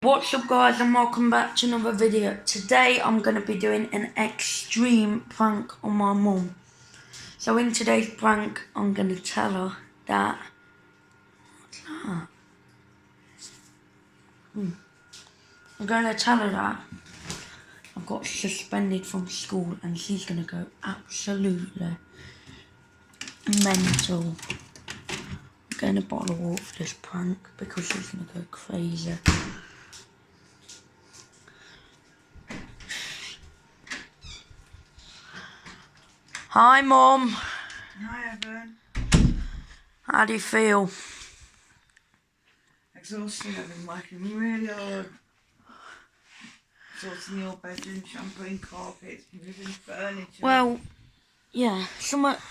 What's up guys, and welcome back to another video. Today I'm going to be doing an extreme prank on my mum. So in today's prank I'm going to tell her that... What's that? I'm going to tell her that I've got suspended from school and she's going to go absolutely mental. I'm getting a bottle of water for this prank because she's going to go crazy. Hi Mum. Hi Evan. How do you feel? Exhausted. I've been working really hard. Sorting your bedroom, shampooing carpets, moving furniture. Well, yeah, something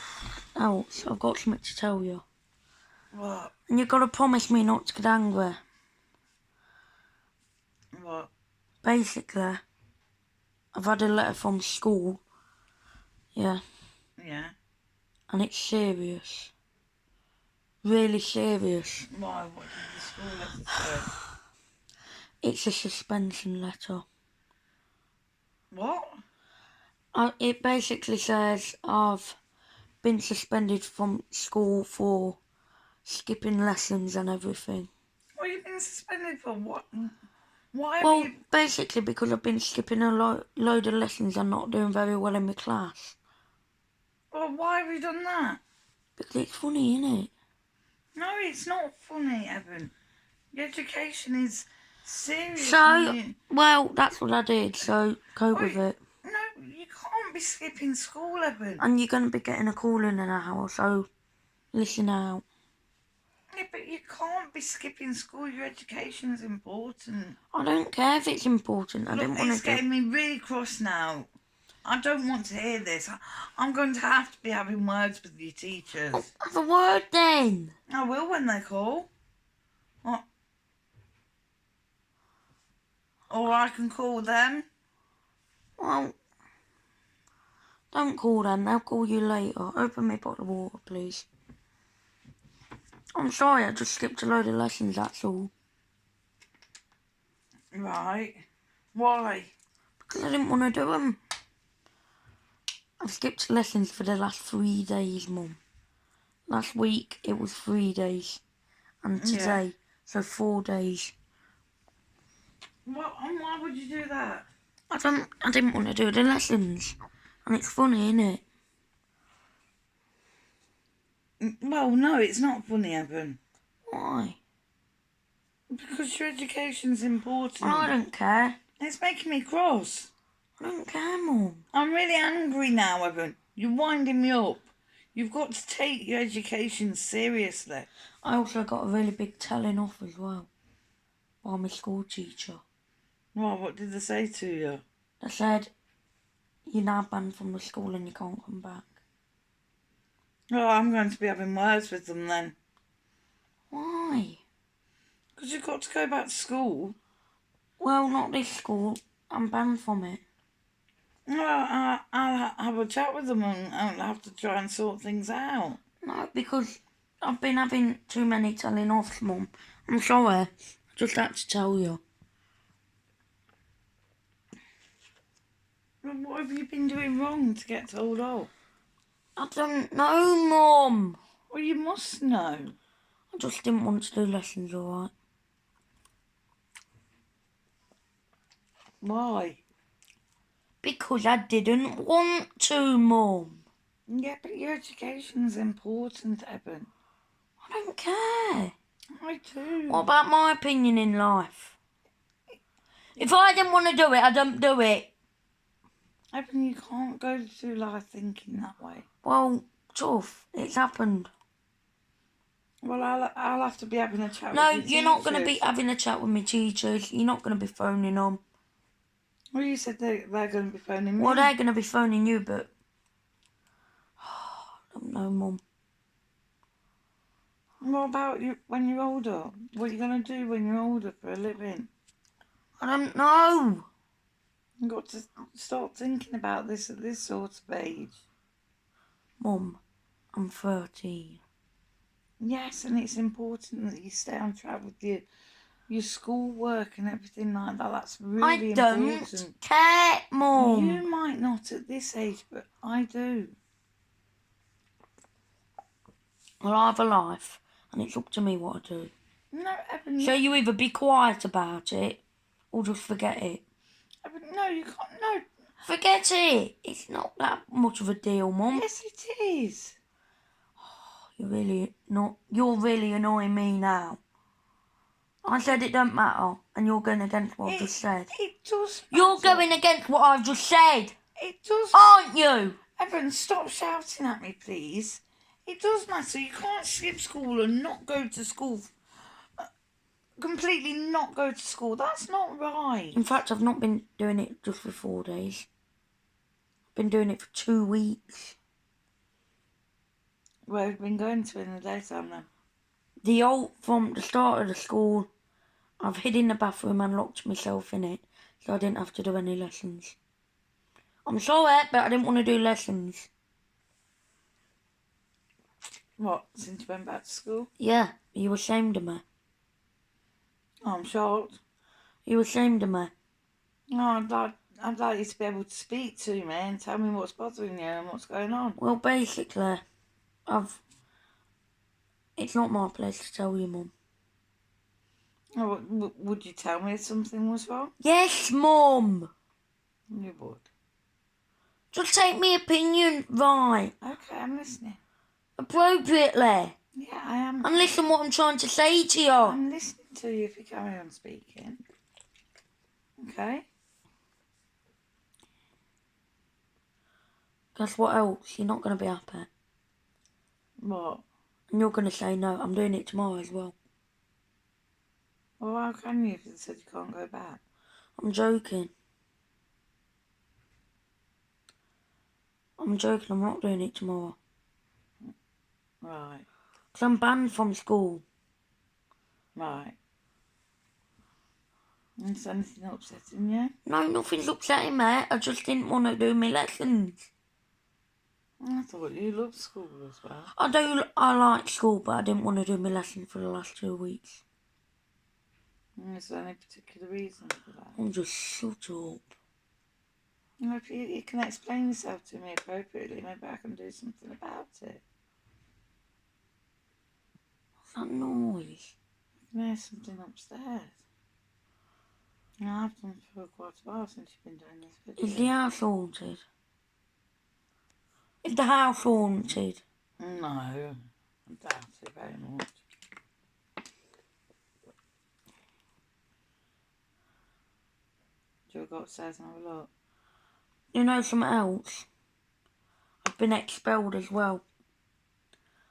else. I've got something to tell you. What? And you've got to promise me not to get angry. What? Basically, I've had a letter from school. Yeah. Yeah. And it's serious. Really serious. Why? What did the school letter say? It's a suspension letter. What? It basically says I've been suspended from school for skipping lessons and everything. What have you been suspended for? What? Why Well, have you... basically because I've been skipping a load of lessons and not doing very well in my class. Well, why have you done that? Because it's funny, innit? No, it's not funny, Evan. Your education is serious. So, well, that's what I did, so cope with it. No, you can't be skipping school, Evan. And you're going to be getting a call in an hour, so listen out. Yeah, but you can't be skipping school. Your education is important. I don't care if it's important. I Look, didn't want it's to do... getting me really cross now. I don't want to hear this. I'm going to have to be having words with your teachers. Oh, have a word then. I will when they call. What? Or I can call them. Well, don't call them. They'll call you later. Open me a bottle of water, please. I'm sorry, I just skipped a load of lessons, that's all. Right. Why? Because I didn't want to do them. I've skipped lessons for the last 3 days, Mum. Last week, it was 3 days. And today, so 4 days. What? And why would you do that? I didn't want to do the lessons. And it's funny, innit? Well, no, it's not funny, Evan. Why? Because your education's important. Well, I don't care. It's making me cross. I don't care, Mum. I'm really angry now, Evan. You're winding me up. You've got to take your education seriously. I also got a really big telling off as well by my school teacher. Well, what did they say to you? They said, you're now banned from the school and you can't come back. Oh, I'm going to be having words with them then. Why? Because you've got to go back to school. Well, not this school. I'm banned from it. Well, I'll have a chat with them and I'll have to try and sort things out. No, because I've been having too many telling offs, Mum. I'm sorry. I just had to tell you. Well, what have you been doing wrong to get told off? I don't know, Mum. Well, you must know. I just didn't want to do lessons, alright? Why? Because I didn't want to, Mum. Yeah, but your education's important, Evan. I don't care. I do. What about my opinion in life? If I didn't want to do it, I don't do it. Evan, you can't go through life thinking that way. Well, tough. It's happened. Well, I'll have to be having a chat No, with your you're not going to be teachers. having a chat with my teachers. You're not going to be phoning them. Well, you said they're going to be phoning me. Well, they're going to be phoning you, but... I don't know, Mum. What about you when you're older? What are you going to do when you're older for a living? I don't know. You've got to start thinking about this at this sort of age. Mum, I'm 13. Yes, and it's important that you stay on track with your your schoolwork and everything like that. That's really I don't important. care, Mum. You might not at this age, but I do. Well, I have a life, and it's up to me what I do. No, Evan. So you either be quiet about it, or just forget it. Evan, no, you can't. No. Forget it. It's not that much of a deal, Mum. Yes, it is. You're really annoying me now. I said it don't matter, and you're going against what I've just said. It does. You're matter. going against what I've just said, It does. aren't you? Evan, stop shouting at me, please. It does matter. You can't skip school and not go to school. Completely not go to school. That's not right. In fact, I've not been doing it just for 4 days. I've been doing it for 2 weeks. Where have you been going to in the daytime then? From the start of the school, I've hid in the bathroom and locked myself in it, so I didn't have to do any lessons. I'm sorry, but I didn't want to do lessons. What, since you went back to school? Yeah, are you ashamed of me? I'm shocked. Are you ashamed of me? No, I'd like you to be able to speak to me and tell me what's bothering you and what's going on. Well, basically, it's not my place to tell you, Mum. Oh, would you tell me if something was wrong? Yes, Mum. You would. Just take my opinion right, Okay, I'm listening. appropriately, Yeah, I am. and listen what I'm trying to say to you. I'm listening to you if you carry on speaking. Okay? Guess what else? You're not going to be happy. What? And you're going to say no, I'm doing it tomorrow as well. Well, how can you if you said you can't go back? I'm joking. I'm not doing it tomorrow. Right. Because I'm banned from school. Right. Is anything upsetting you? No, nothing's upsetting me. I just didn't want to do my lessons. I thought you loved school as well. I like school, but I didn't want to do my lessons for the last 2 weeks. Is there any particular reason for that? I'm just shut up. Well, if you can explain yourself to me appropriately, maybe I can do something about it. What's that noise? I can hear something upstairs. I've done for quite a while since you've been doing this video. Is the house haunted? Is the house haunted? No, I doubt it very much. Do you go upstairs and have a look? You know something else? I've been expelled as well.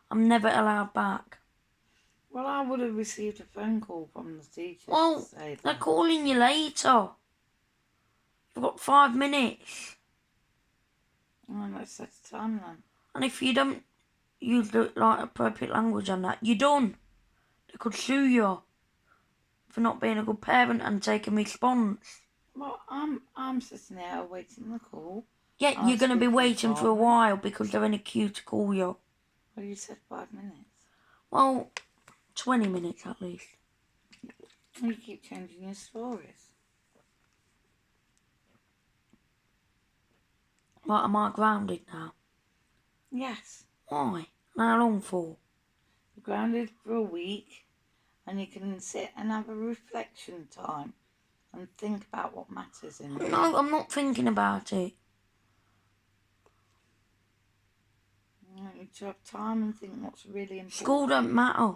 I'm never allowed back. Well, I would have received a phone call from the teacher Well, to say they're that. calling you later. You've got 5 minutes. Oh, let's set a time then. And if you don't use the appropriate language on that, you're done. They could sue you for not being a good parent and taking response. Well, I'm sitting there awaiting the call. Yeah, I'll you're going to be speak to the waiting for a department. while because they're in a queue to call you. Well, you said 5 minutes. Well, 20 minutes at least. You keep changing your stories. Right, am I grounded now? Yes. Why? How long for? You're grounded for a week and you can sit and have a reflection time and think about what matters in life. No, I'm not thinking about it. You need to have time and think what's really important. School don't matter.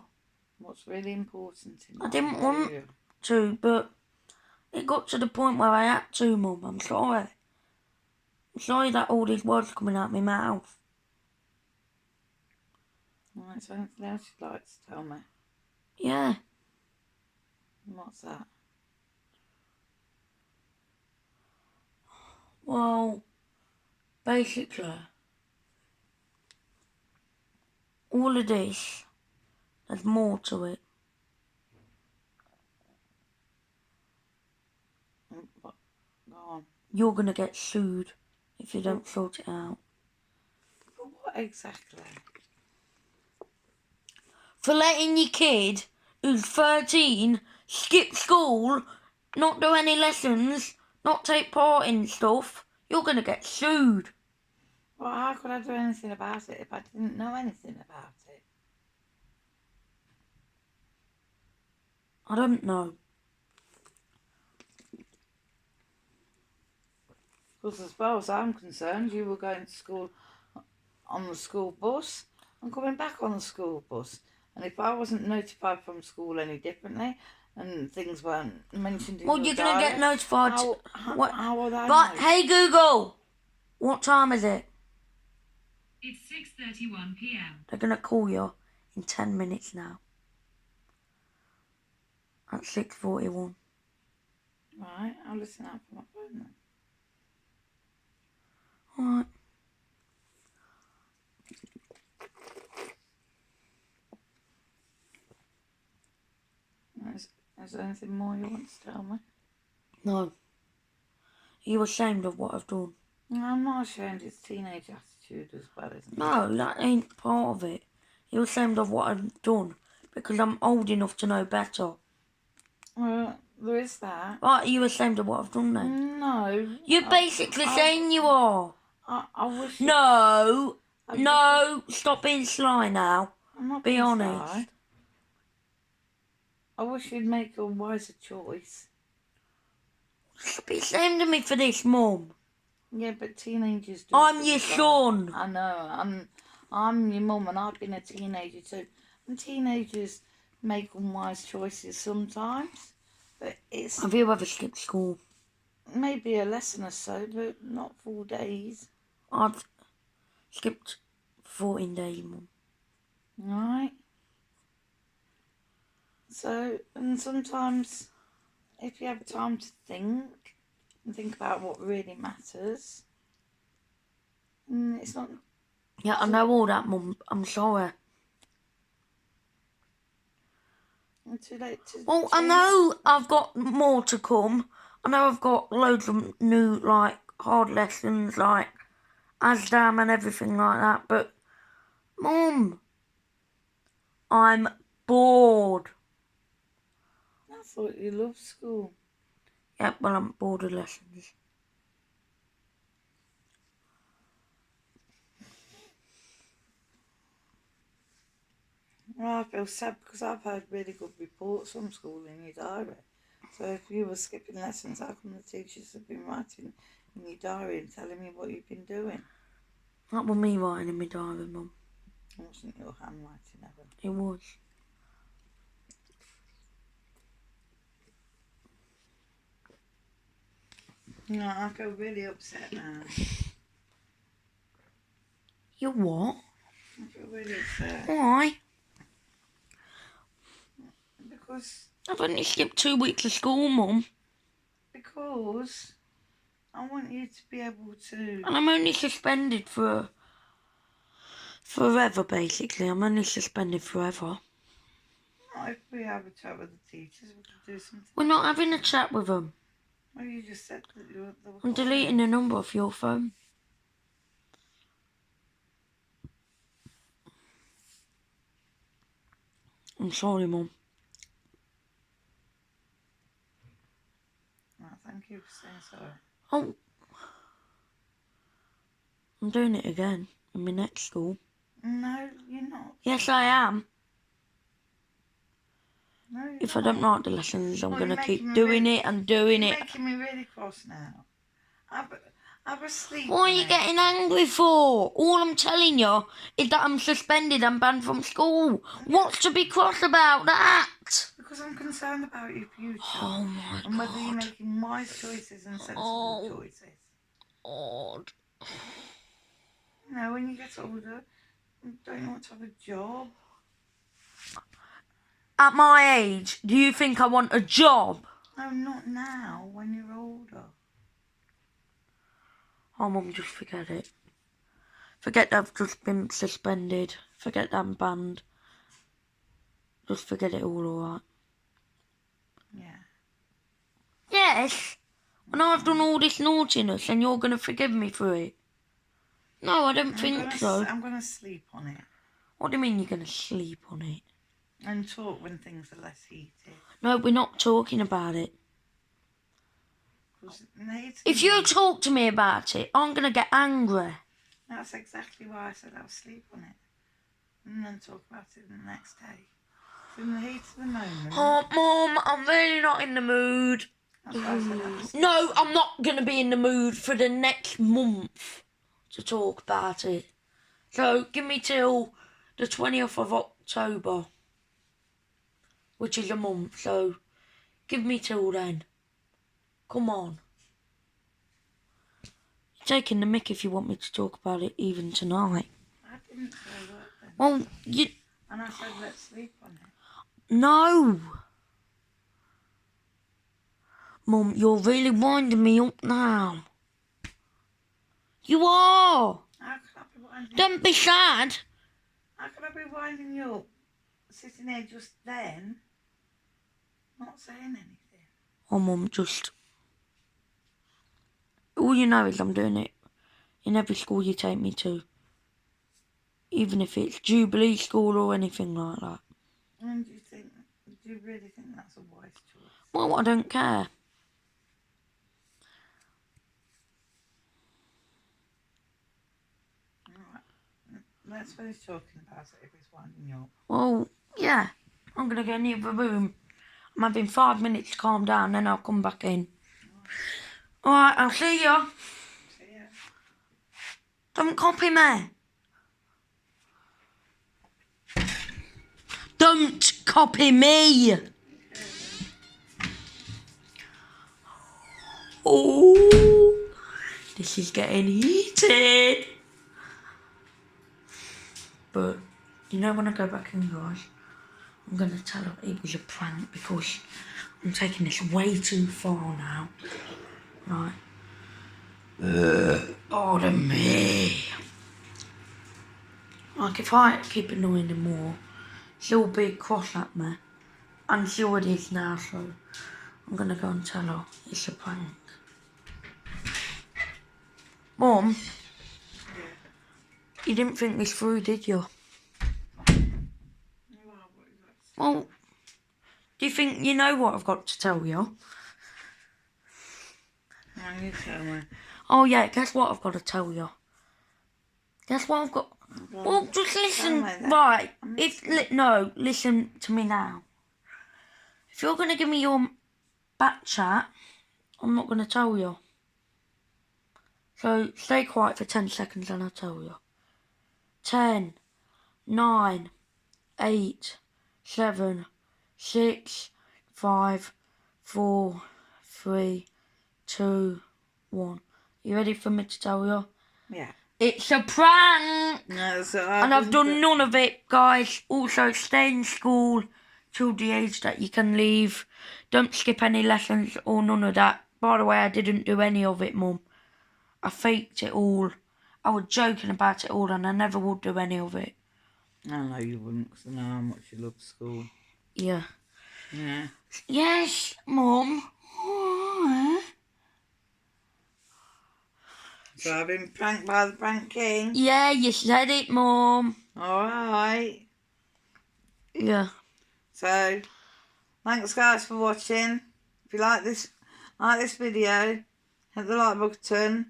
What's really important in life. I didn't want to, but it got to the point where I had to, Mum. I'm sorry. I'm sorry that all these words are coming out my mouth. Right, is there anything else you'd like to tell me? Yeah. What's that? Well, basically, all of this, there's more to it. What? Go on. You're going to get sued if you don't sort it out. But what exactly? For letting your kid, who's 13, skip school, not do any lessons, not take part in stuff, you're going to get sued. Well, how could I do anything about it if I didn't know anything about it? I don't know. Because as far as I'm concerned, you were going to school on the school bus and coming back on the school bus. And if I wasn't notified from school any differently and things weren't mentioned in Well, your you're going to diary, get notified. how would I But, know? hey Google, what time is it? It's 6:31 p.m. They're going to call you in 10 minutes now. At 6:41. Right, I'll listen out for my phone then. Alright. Is there anything more you want to tell me? No. Are you ashamed of what I've done? No, I'm not ashamed. It's teenage attitude as well, isn't it? No, that ain't part of it. You're ashamed of what I've done because I'm old enough to know better. Well, there is that. Right, are you ashamed of what I've done then? No. You're basically saying you are. I wish. No. No. Stop being sly now. I'm not Be being honest. sly. I wish you'd make a wiser choice. Stop being ashamed of me for this, Mum. Yeah, but teenagers do. I'm your things like- son. I know. I'm your mum, and I've been a teenager too. And teenagers make unwise choices sometimes, but it's Have you ever skipped school? maybe a lesson or so, but not full days. I've skipped 14 days, Mum. Right. So, and sometimes if you have time to think and think about what really matters, it's not. Yeah, I know all that, Mum. I'm sorry. Too late to. Well, I know I've got more to come. I know I've got loads of new, like, hard lessons, like ASDAM and everything like that, but, Mum, I'm bored. I thought you loved school. Yeah, well, I'm bored of lessons. Well, I feel sad because I've heard really good reports from school in your diary. So if you were skipping lessons, how come the teachers have been writing in your diary and telling me what you've been doing? That was me writing in my diary, Mum. It wasn't your handwriting ever. It was. No, I feel really upset now. You what? I feel really upset. Why? Because I've only skipped 2 weeks of school, Mum. I want you to be able to. And I'm only suspended for forever, basically. I'm only suspended forever. If we have a chat with the teachers, we could do something. We're not having a chat with them. Well, you just said that you were. I'm deleting the number off your phone. I'm sorry, Mum. Oh, thank you for saying sorry. Oh. I'm doing it again in my next school. No, you're not. Yes, I am. No, you're If I not. don't like the lessons, I'm Well, going to you're keep making me doing really- it and doing You're it. making me really cross now. I was asleep. What are you getting angry for? All I'm telling you is that I'm suspended and banned from school. What's to be cross about that? Because I'm concerned about your future. Oh my and whether you're God. making wise choices and sensible choices. God. You know, when you get older, don't you want to have a job? At my age, do you think I want a job? No, not now, when you're older. Oh, Mum, just forget it. Forget that I've just been suspended. Forget that I'm banned. Just forget it all, alright? Yeah. Yes. When I've done all this naughtiness and you're going to forgive me for it. No, I don't think so. I'm going to sleep on it. What do you mean you're going to sleep on it? And talk when things are less heated. No, we're not talking about it. 'Cause in the heat of If the you night- talk to me about it, I'm going to get angry. That's exactly why I said I'll sleep on it. And then talk about it the next day. So in the heat of the moment. Oh, Mum, I'm really not in the mood. That's why I said I'll sleep. No, I'm not going to be in the mood for the next month to talk about it. So give me till the 20th of October, which is a month. So give me till then. Come on. You're taking the mick if you want me to talk about it even tonight. I didn't say that then. Well, you... And I said let's sleep on it. No. Mum, you're really winding me up now. You are. How could I be winding Don't be sad. How could I be winding you up? Sitting there just then, not saying anything. Oh, Mum, just... All you know is I'm doing it in every school you take me to. Even if it's Jubilee School or anything like that. And do you really think that's a wise choice? Well, I don't care. Alright, let's finish talking about it if it's winding you up. Well, yeah. I'm going to go in the other room. I'm having 5 minutes to calm down, then I'll come back in. Alright, I'll see ya. See ya. Don't copy me. Don't copy me. Oh, this is getting heated. But, you know, when I go back in, guys, I'm going to tell her it was a prank because I'm taking this way too far now. Right. Pardon me. Like, if I keep annoying her more, she'll be cross at me. And she already is now, so I'm going to go and tell her it's a prank. Mum, you didn't think this through, did you? Well, do you think you know what I've got to tell you? No, you tell me. Oh yeah, guess what I've got to tell you? Guess what I've got... Well, just listen, me then. right, no, listen to me now. If you're going to give me your back chat, I'm not going to tell you. So, stay quiet for 10 seconds and I'll tell you. 10, 9, 8, 7, 6, 5, 4, 3, 2, 1. You ready for me to tell you? Yeah. It's a prank! No, so And I've done none of it, guys. Also, stay in school till the age that you can leave. Don't skip any lessons or none of that. By the way, I didn't do any of it, Mum. I faked it all. I was joking about it all and I never would do any of it. I know you wouldn't, because I know how much you love school. Yeah. Yeah. Yes, Mum. So I've been pranked by the prank king. Yeah, you said it, Mum. Alright. Yeah. So, thanks guys for watching. If you like this video, hit the like button,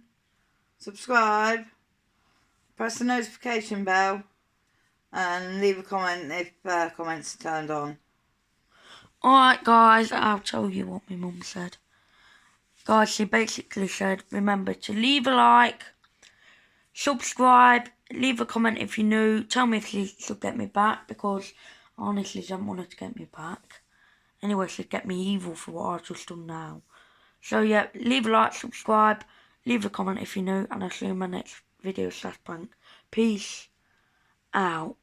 subscribe, press the notification bell, and leave a comment if comments are turned on. Alright, guys, I'll tell you what my mum said. Guys, she basically said, remember to leave a like, subscribe, leave a comment if you're new, tell me if she should get me back, because I honestly don't want her to get me back. Anyway, she'd get me evil for what I've just done now. So yeah, leave a like, subscribe, leave a comment if you're new, and I'll see you in my next video /prank. Peace out.